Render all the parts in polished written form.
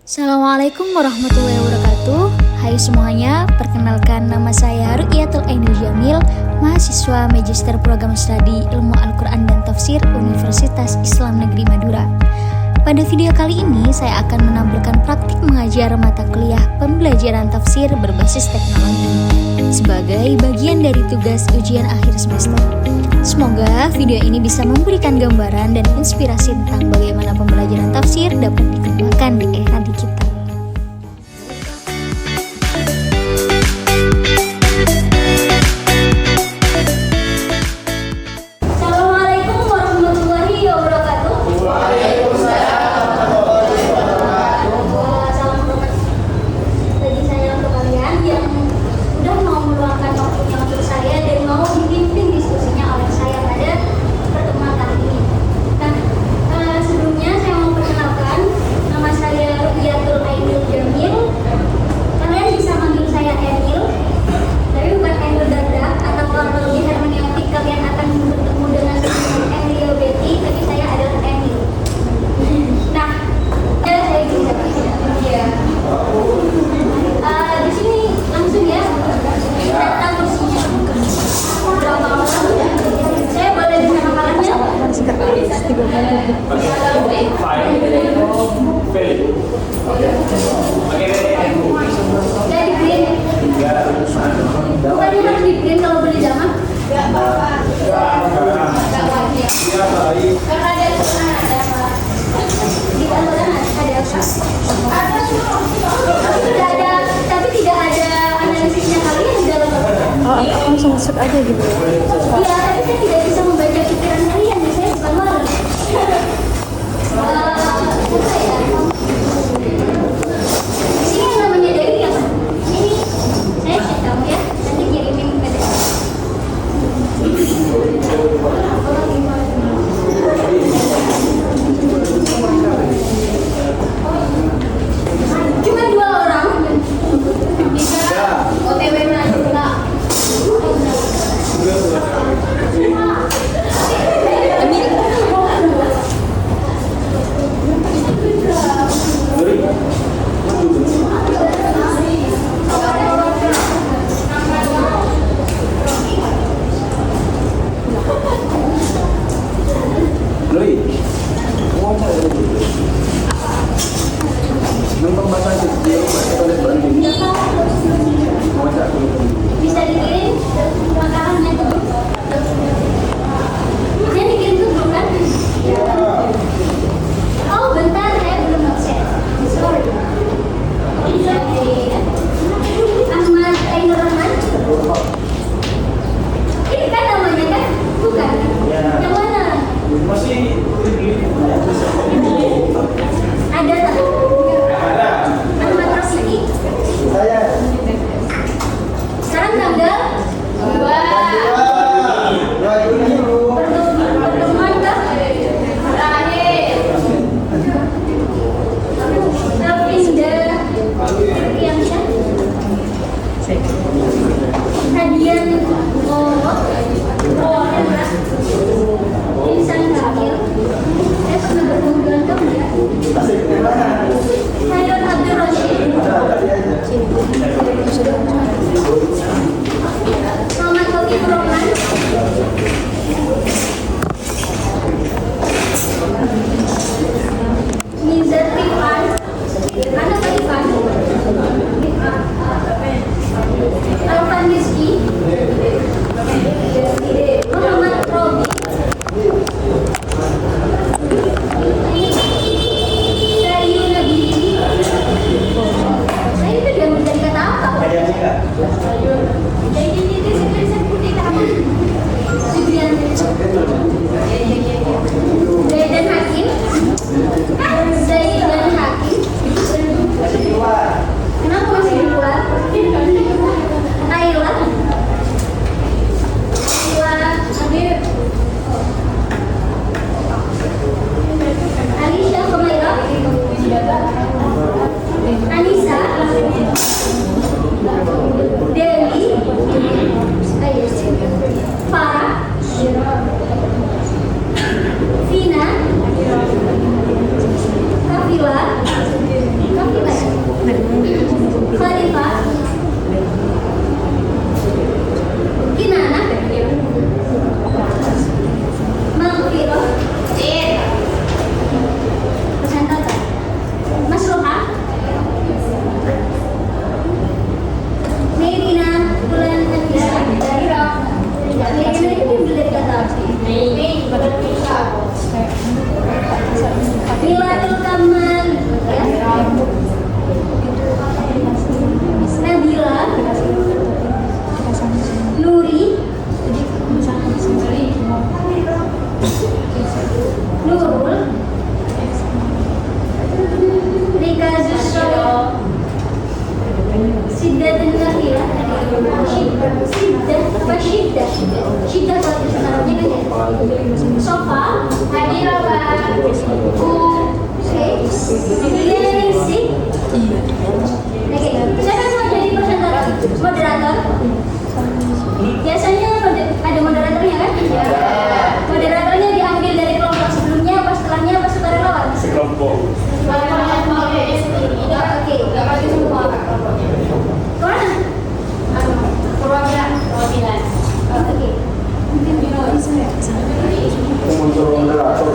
Assalamualaikum warahmatullahi wabarakatuh. Hai semuanya, perkenalkan nama saya Ruqyatul Ainul Jamil, mahasiswa Magister Program Studi Ilmu Al-Quran dan Tafsir Universitas Islam Negeri Madura. Pada video kali ini saya akan menampilkan praktik mengajar mata kuliah pembelajaran tafsir berbasis teknologi sebagai bagian dari tugas ujian akhir semester. Semoga video ini bisa memberikan gambaran dan inspirasi tentang bagaimana pembelajaran tafsir dapat dikembangkan di era digital. Langsung masuk aja gitu ya? Iya, tapi saya tidak bisa membaca pikiran kalian, saya bukan malu. Di sini yang namanya dari apa? Ini saya cek kamu ya, nanti kirimin PDF. Cuma 2 orang. Bisa OTW mana? Bisa dikirim makanannya tuh. Dia dikirim tuh belum kan? Oh bentar, saya belum ngecek. Sorry. Ahmad Ainur Rahman. Ini kan namanya kan? Bukan? Yang mana? Masih Ada tak? Ahmad Rosidi. Sekarang tanggal 2 pertemuan kah? Terakhir Elvinda Riansyah Hadian Insan Kamil. Saya pernah bertemu dengan kamu ya? Haidar Abdul Rashid, Muhammad Khotif Roman, Nizar Rifan, mana Pak Rifan? Alvan Rizky, Muhammad Robi, Sayu Nabiji. Saya itu dia menjadi kata apa? Jadi ini saya putih kamu. Zaidan Hakim, Zaidan Hakim, Syiddah itu ngerti ya? Syiddah kalau bahasa Arabnya kan ya. Sofa, hadiraba, sih. Oke, siapa yang mau jadi moderator? Biasanya ada moderatornya kan? Ya. Moderatornya diambil dari kelompok sebelumnya, apa setelahnya, apa sukarelawan? Sekelompok. Oke, nggak bagi semua. Kemana? Perwakilan. Oke. Muncul moderator.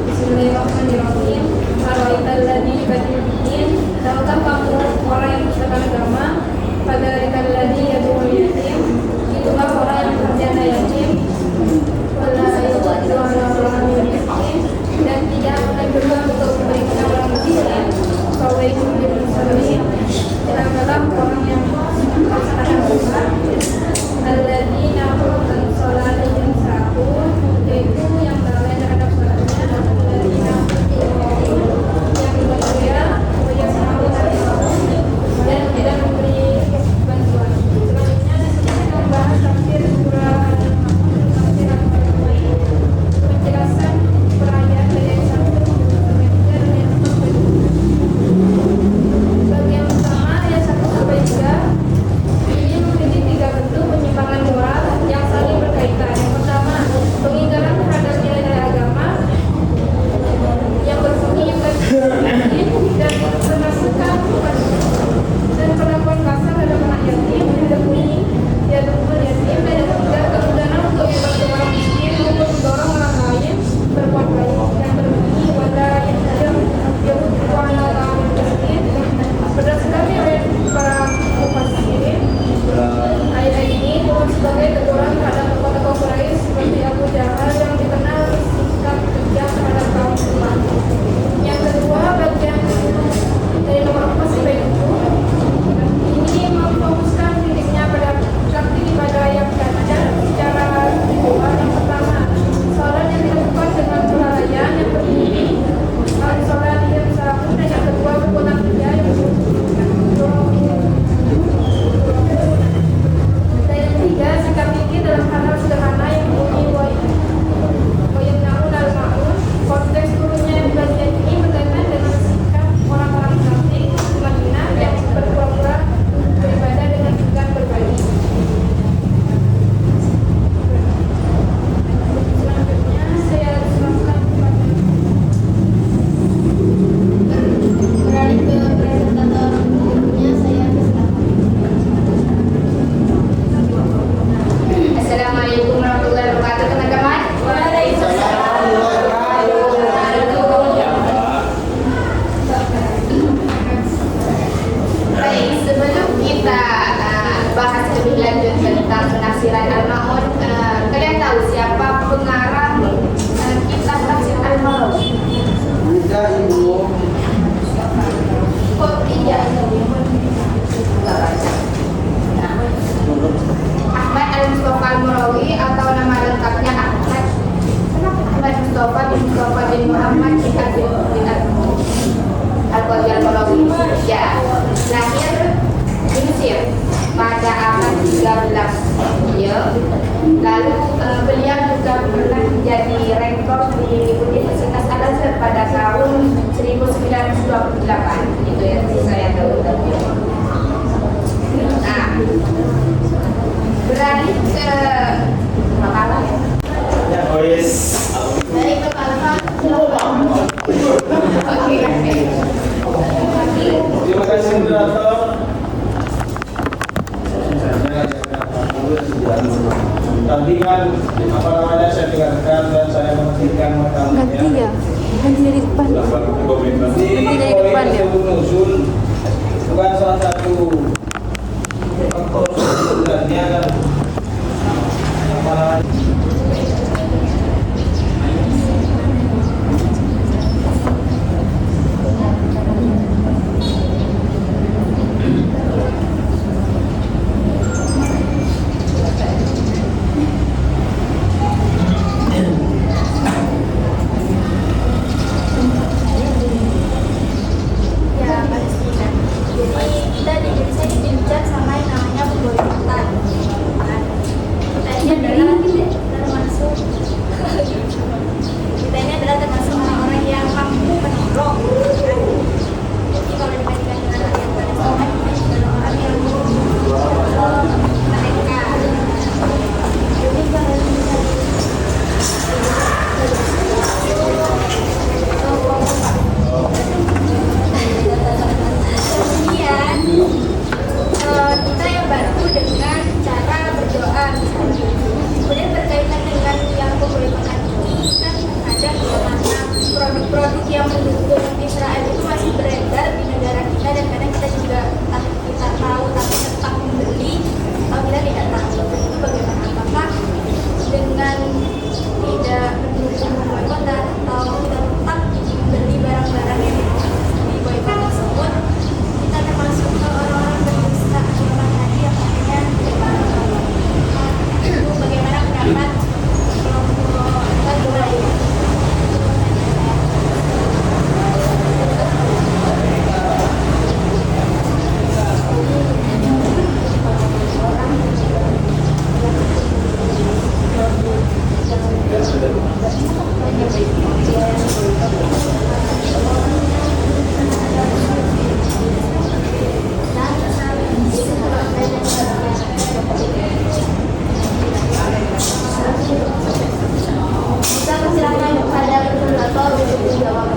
Bismillahirrahmanirrahim. Pemkot di Universitas Al-Azhar pada tahun 1928. Itu yang saya tahu. Nah, beralih ke makalah ya. Dari makalah. Oke. Terima kasih moderator. Tadi kan saya dengarkan dan saya menghentikan makalahnya. Ganti ya, ganti dari depan. Di dari poin depan ya. Asbabun Nuzul bukan salah satu faktor sebenarnya kan apa Ya, Palestina. Jadi kita di Indonesia ini diujar sama yang namanya pemboikotan. Nah, kita ini adalah termasuk kita ini adalah termasuk orang-orang yang mampu menolong. Jadi kalau dibandingkan dengan rakyat Palestina, kita adalah orang yang menolong mereka. Jadi kalau kemudian kita yang bantu dengan cara berdoa misalnya. Kemudian berkaitan dengan yang pemboikotan ini kan ada bagaimana produk-produk yang mendukung Israel itu masih beredar di negara kita dan kadang kita juga entah kita tahu tapi tetap membeli atau kita tidak tahu. Itu bagaimana? Apakah dengan tidak mendukung pemboikotan atau kita tetap membeli barang-barang yang diboikot tersebut, kita termasuk orang-orang berdusta agama tadi yang akhirnya itu bagaimana pendapat kelompok lain? Kita persilakan kepada moderator untuk menjawab.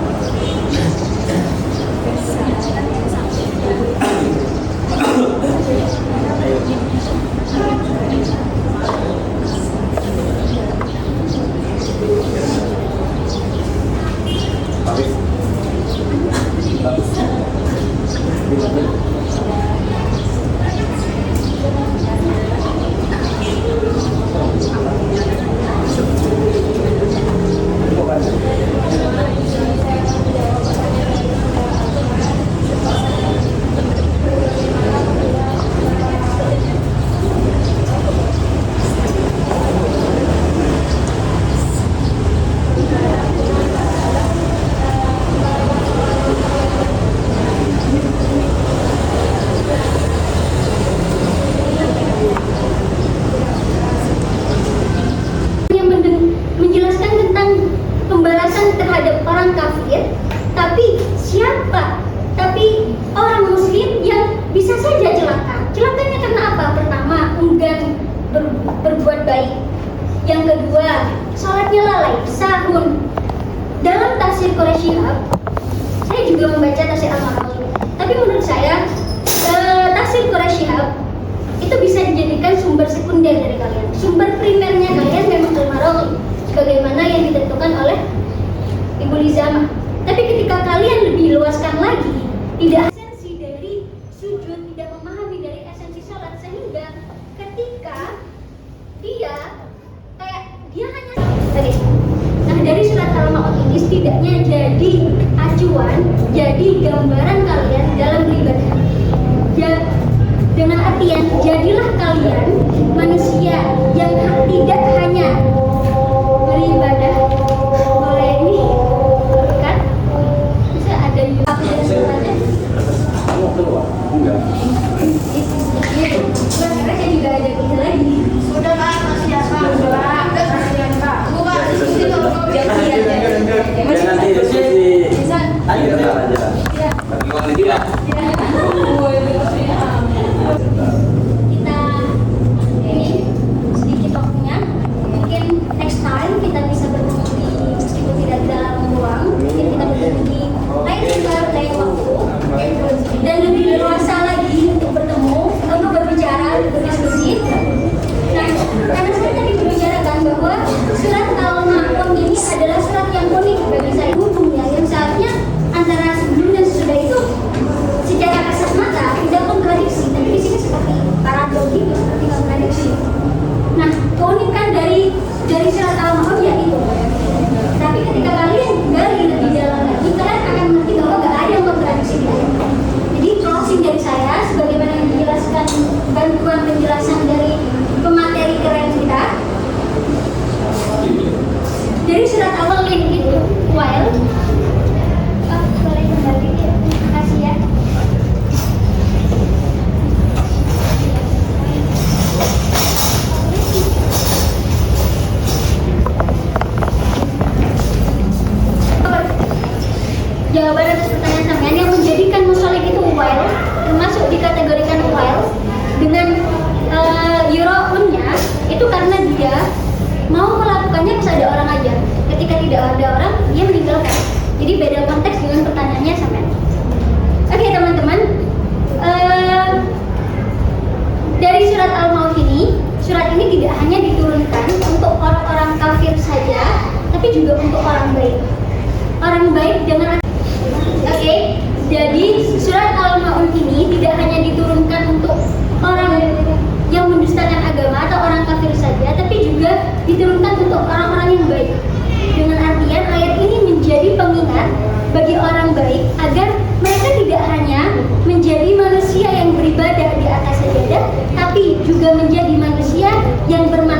Menjelaskan tentang pembalasan terhadap orang kafir, tapi siapa? Tapi orang muslim yang bisa saja celaka. Celakanya karena apa? Pertama, enggan berbuat baik. Yang kedua, sholatnya lalai, sahun. Dalam tafsir Quraisy Shihab, saya juga membaca tafsir Al-Marawi. Tapi menurut saya, tafsir Quraisy Shihab itu bisa dijadikan sumber sekunder dari kalian. Sumber primernya kalian memang Al-Marawi, sebagaimana yang ditentukan oleh Ibu Lizama. Tapi ketika kalian lebih luaskan lagi, tidak esensi dari sujud, tidak memahami dari esensi sholat, sehingga ketika dia hanya tadi. Nah, dari surat Al-Ma'un ini setidaknya jadi acuan, jadi gambaran kalian dalam beribadah. Dengan artian, jadilah kalian manusia yang tidak hanya beribadah oleh ini, kan? Bisa ada juga ada bisa lagi. Udah kan, masih apa? Udah, masih apa? Bukan, mau melakukannya pas ada orang aja. Ketika tidak ada orang, dia meninggalkan. Jadi beda konteks dengan pertanyaannya sampai. Oke teman-teman, dari surat Al-Maun ini, surat ini tidak hanya diturunkan untuk orang-orang kafir saja, tapi juga untuk orang baik. Orang baik dengan jadi surat Al-Maun ini tidak hanya diturunkan untuk orang yang mendustakan agama atau orang kafir saja, tapi juga diturunkan untuk orang-orang yang baik. Dengan artian ayat ini menjadi pengingat bagi orang baik agar mereka tidak hanya menjadi manusia yang beribadah di atas sajadah, tapi juga menjadi manusia yang bermanfaat